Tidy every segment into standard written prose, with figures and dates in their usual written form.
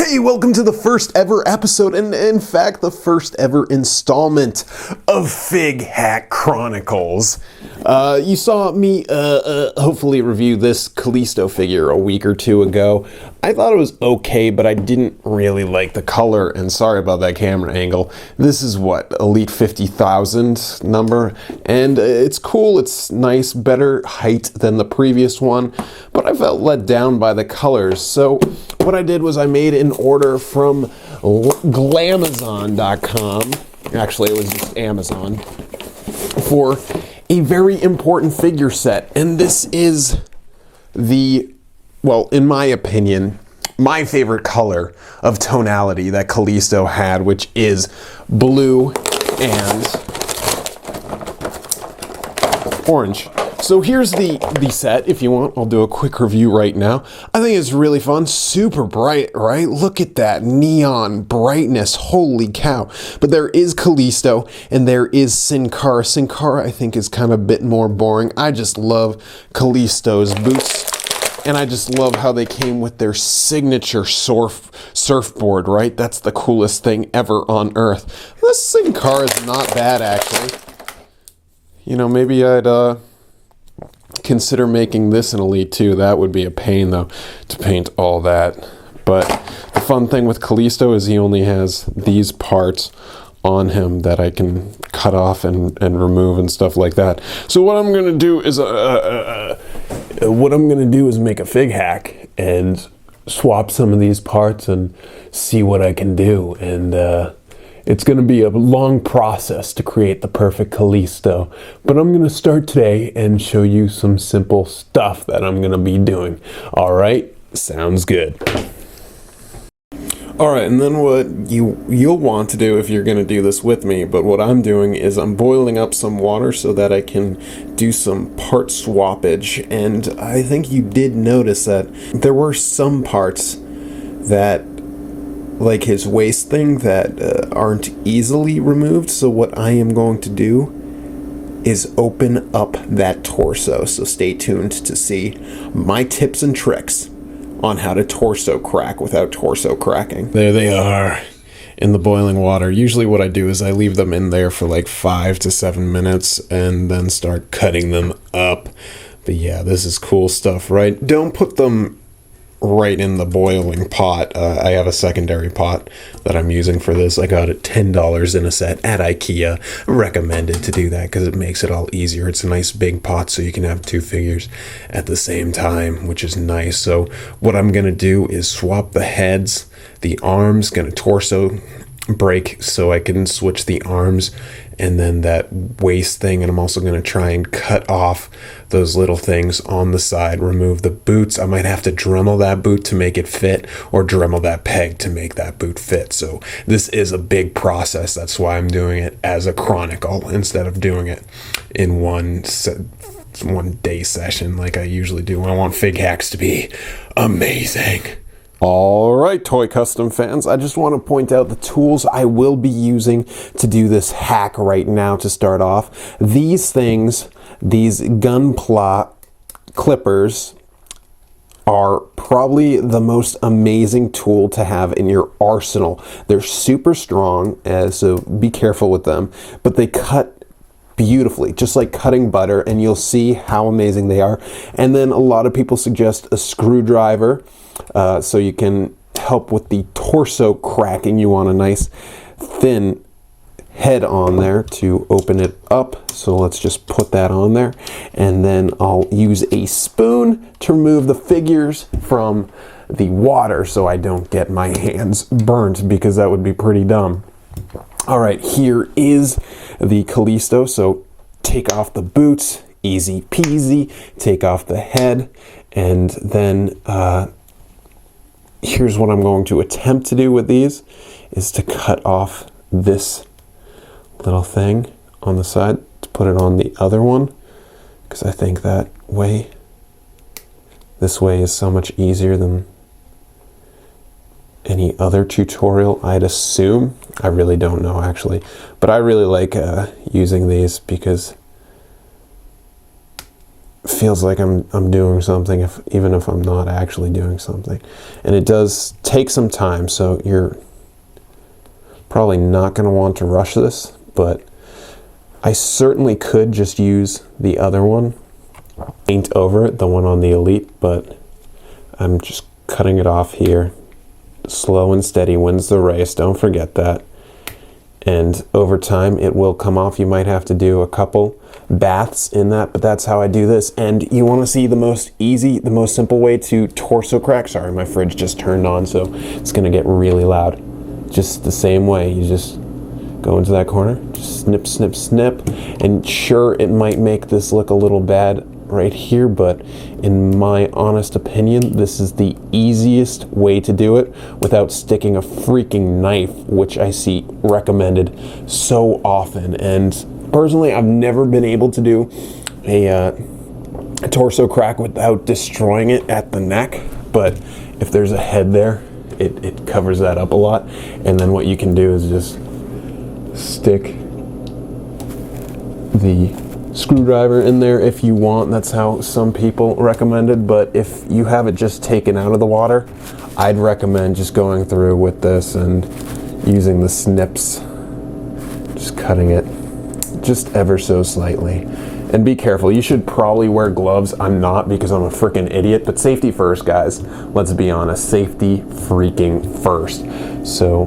Hey, welcome to the first ever episode, and in fact, the first ever installment of Hack Chronicles. You saw me hopefully review this Kalisto figure a week or two ago. I thought it was okay, but I didn't really like the color, and sorry about that camera angle. This is what, Elite 50,000 number, and it's cool, it's nice, better height than the previous one, but I felt let down by the colors. So what I did was I made an order from Glamazon.com, actually it was just Amazon, for a very important figure set, and this is the, well, in my opinion, my favorite color of tonality that Kalisto had, which is blue and orange. So here's the set. If you want, I'll do a quick review right now. I think it's really fun, super bright, right? Look at that neon brightness, holy cow. But there is Kalisto and there is Sin Cara. Sin Cara I think is kind of a bit more boring. I just love Kalisto's boots. And I just love how they came with their signature surfboard, right? That's the coolest thing ever on earth. This Sin Cara is not bad, actually. You know, maybe I'd consider making this an Elite too. That would be a pain, though, to paint all that. But the fun thing with Kalisto is he only has these parts on him that I can cut off and remove and stuff like that. So what I'm gonna do is make a fig hack and swap some of these parts and see what I can do. And it's going to be a long process to create the perfect Kalisto, but I'm going to start today and show you some simple stuff that I'm going to be doing. All right, sounds good. All right, and then what you'll want to do if you're going to do this with me, but what I'm doing is I'm boiling up some water so that I can do some part swappage. And I think you did notice that there were some parts that, like his waist thing, that aren't easily removed. So what I am going to do is open up that torso. So stay tuned to see my tips and tricks on how to torso crack without torso cracking. There they are in the boiling water. Usually what I do is I leave them in there for like 5 to 7 minutes and then start cutting them up. But yeah, this is cool stuff, right? Don't put them right in the boiling pot. I have a secondary pot that I'm using for this. I got it $10 in a set at IKEA. Recommended to do that because it makes it all easier. It's a nice big pot so you can have 2 figures at the same time, which is nice. So what I'm gonna do is swap the heads, the arms, gonna torso break so I can switch the arms, and then that waist thing, and I'm also going to try and cut off those little things on the side, remove the boots. I might have to Dremel that boot to make it fit, or Dremel that peg to make that boot fit. So this is a big process. That's why I'm doing it as a chronicle instead of doing it in one day session like I usually do when I want fig hacks to be amazing. All right, toy custom fans, I just want to point out the tools I will be using to do this hack right now to start off. These things, these gunpla clippers, are probably the most amazing tool to have in your arsenal. They're super strong, so be careful with them, but they cut beautifully, just like cutting butter, and you'll see how amazing they are. And then a lot of people suggest a screwdriver, so you can help with the torso cracking. You want a nice thin head on there to open it up. So let's just put that on there. And then I'll use a spoon to remove the figures from the water so I don't get my hands burnt, because that would be pretty dumb. All right, here is the Kalisto. So take off the boots, easy peasy, take off the head, and then here's what I'm going to attempt to do with these, is to cut off this little thing on the side to put it on the other one, because I think that way, this way is so much easier than any other tutorial, I'd assume. I really don't know, actually, but I really like using these because feels like I'm doing something, even if I'm not actually doing something. And it does take some time, so you're probably not going to want to rush this, but I certainly could just use the other one, paint over it, the one on the Elite, but I'm just cutting it off here. Slow and steady wins the race, don't forget that. And over time it will come off. You might have to do a couple baths in that, but that's how I do this. And you want to see the most easy, the most simple way to torso crack. Sorry, my fridge just turned on, so it's going to get really loud. Just the same way, you just go into that corner, just snip, snip, snip. And sure, it might make this look a little bad right here, but in my honest opinion, this is the easiest way to do it without sticking a freaking knife, which I see recommended so often. And personally, I've never been able to do a torso crack without destroying it at the neck, but if there's a head there, it covers that up a lot. And then what you can do is just stick the screwdriver in there if you want. That's how some people recommend it, but if you have it just taken out of the water, I'd recommend just going through with this and using the snips, just cutting it just ever so slightly. And be careful, you should probably wear gloves. I'm not, because I'm a freaking idiot, but safety first, guys. Let's be honest, safety freaking first. So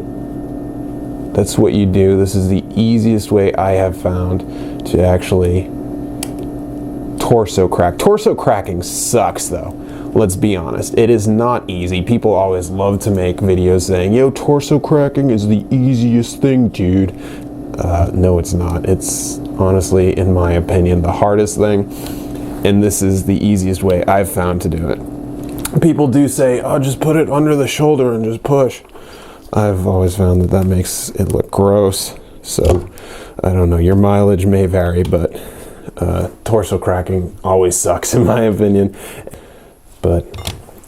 that's what you do. This is the easiest way I have found to actually torso crack. Torso cracking sucks though. Let's be honest. It is not easy. People always love to make videos saying, yo, torso cracking is the easiest thing, dude. No, it's not. It's honestly, in my opinion, the hardest thing. And this is the easiest way I've found to do it. People do say, oh, just put it under the shoulder and just push. I've always found that makes it look gross. So, I don't know, your mileage may vary, but torso cracking always sucks in my opinion. But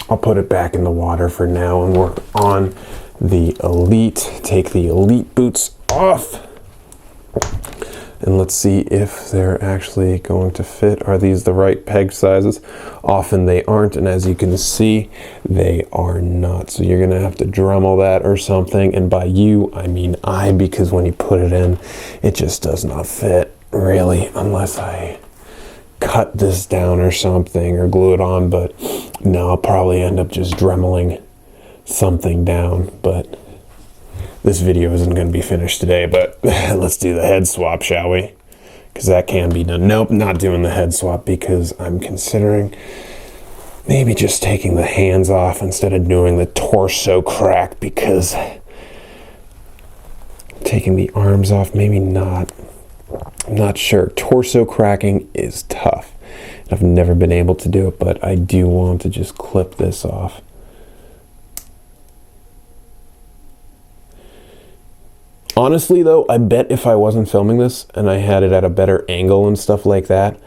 I'll put it back in the water for now and work on the Elite. Take the Elite boots off. And let's see if they're actually going to fit. Are these the right peg sizes? Often they aren't, and as you can see, they are not. So you're gonna have to Dremel that or something, and by you, I mean I, because when you put it in, it just does not fit, really, unless I cut this down or something, or glue it on, but no, I'll probably end up just Dremeling something down, but this video isn't going to be finished today, but let's do the head swap, shall we? Because that can be done. Nope, not doing the head swap, because I'm considering maybe just taking the hands off instead of doing the torso crack, because taking the arms off, maybe not. I'm not sure. Torso cracking is tough. I've never been able to do it, but I do want to just clip this off. Honestly though, I bet if I wasn't filming this and I had it at a better angle and stuff like that,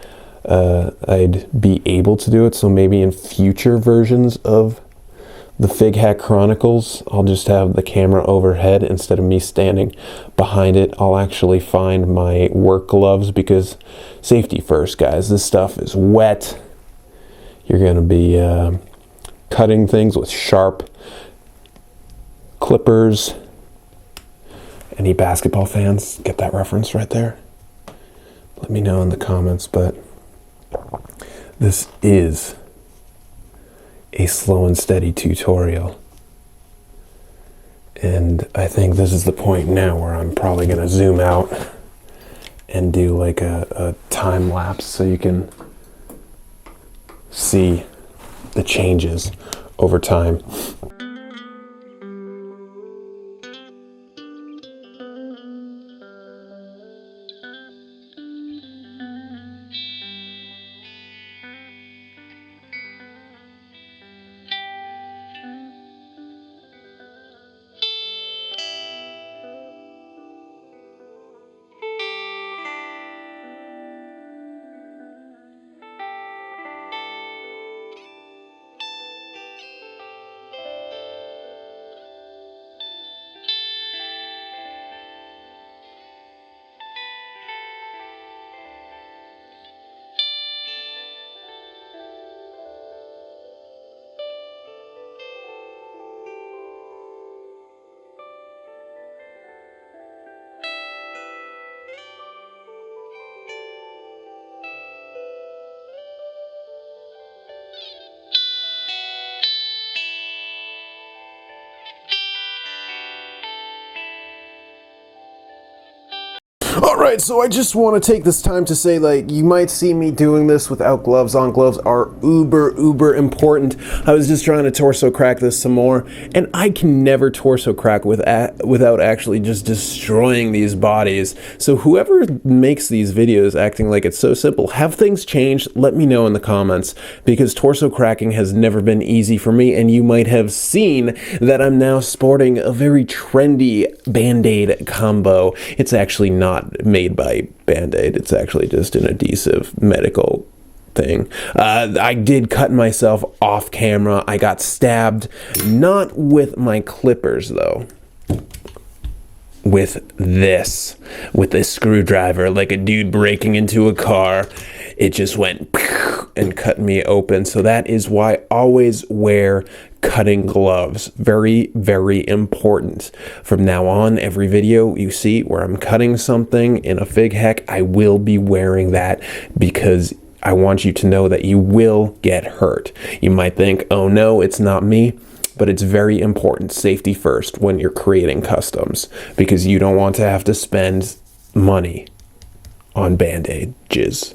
I'd be able to do it. So maybe in future versions of the Hack Chronicles, I'll just have the camera overhead instead of me standing behind it. I'll actually find my work gloves, because safety first, guys. This stuff is wet. You're going to be cutting things with sharp clippers. Any basketball fans get that reference right there? Let me know in the comments, but this is a slow and steady tutorial. And I think this is the point now where I'm probably going to zoom out and do like a time lapse so you can see the changes over time. Alright, so I just want to take this time to say, like, you might see me doing this without gloves on. Gloves are uber important. I was just trying to torso crack this some more, and I can never torso crack without actually just destroying these bodies. So whoever makes these videos acting like it's so simple, have things changed? Let me know in the comments, because torso cracking has never been easy for me, and you might have seen that I'm now sporting a very trendy Band-Aid combo. It's actually not made by Band-Aid. It's actually just an adhesive medical thing. I did cut myself off camera. I got stabbed, not with my clippers though. With this screwdriver, like a dude breaking into a car. It just went and cut me open. So that is why I always wear cutting gloves. Very important. From now on, every video you see where I'm cutting something in a fig hack, I will be wearing that, because I want you to know that you will get hurt. You might think, oh no, it's not me. But it's very important, safety first, when you're creating customs, because you don't want to have to spend money on Band-Aid jizz.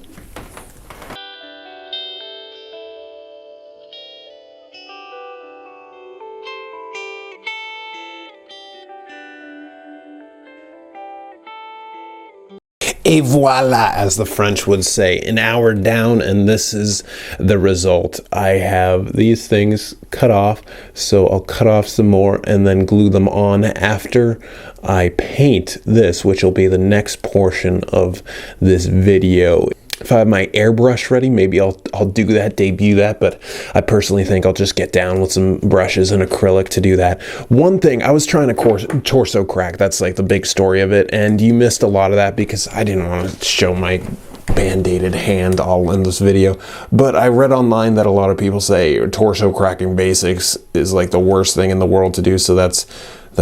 Et voila, as the French would say. An hour down, and this is the result. I have these things cut off, so I'll cut off some more and then glue them on after I paint this, which will be the next portion of this video. If I have my airbrush ready, maybe I'll do that, debut that, but I personally think I'll just get down with some brushes and acrylic to do that. One thing, I was trying to torso crack, that's like the big story of it, and you missed a lot of that because I didn't want to show my Band-Aided hand all in this video. But I read online that a lot of people say torso cracking basics is like the worst thing in the world to do, so that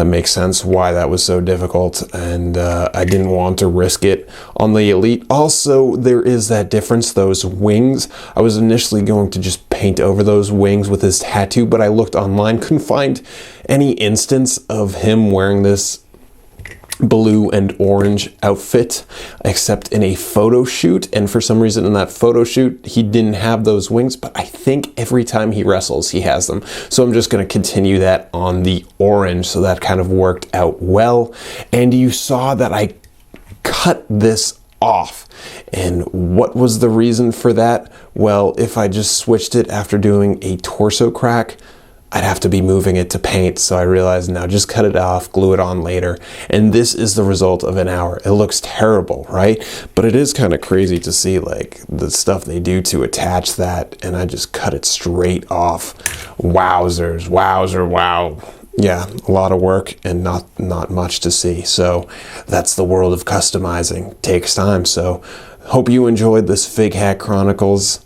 makes sense why that was so difficult, and I didn't want to risk it on the Elite. Also, there is that difference, those wings. I was initially going to just paint over those wings with this tattoo, but I looked online, couldn't find any instance of him wearing this blue and orange outfit except in a photo shoot, and for some reason in that photo shoot he didn't have those wings, but I think every time he wrestles he has them, so I'm just going to continue that on the orange. So that kind of worked out well, and you saw that I cut this off. And what was the reason for that? Well, if I just switched it after doing a torso crack, I'd have to be moving it to paint, so I realized now just cut it off, glue it on later, and this is the result of an hour. It looks terrible, right? But it is kind of crazy to see like the stuff they do to attach that, and I just cut it straight off. Wowzers, wow. Yeah, a lot of work and not much to see. So that's the world of customizing. Takes time. So hope you enjoyed this Fig Hack Chronicles.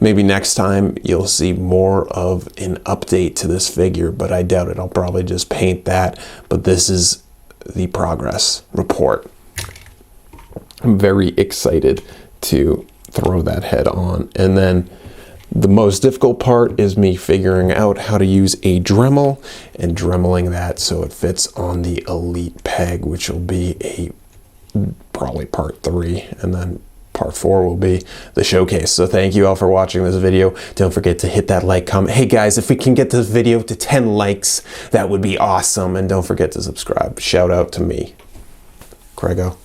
Maybe next time you'll see more of an update to this figure, but I doubt it. I'll probably just paint that, but this is the progress report. I'm very excited to throw that head on. And then the most difficult part is me figuring out how to use a Dremel and dremeling that so it fits on the Elite peg, which will be probably part 3, and then part 4 will be the showcase. So thank you all for watching this video. Don't forget to hit that like, comment. Hey guys, if we can get this video to 10 likes, that would be awesome. And don't forget to subscribe. Shout out to me, Craigo.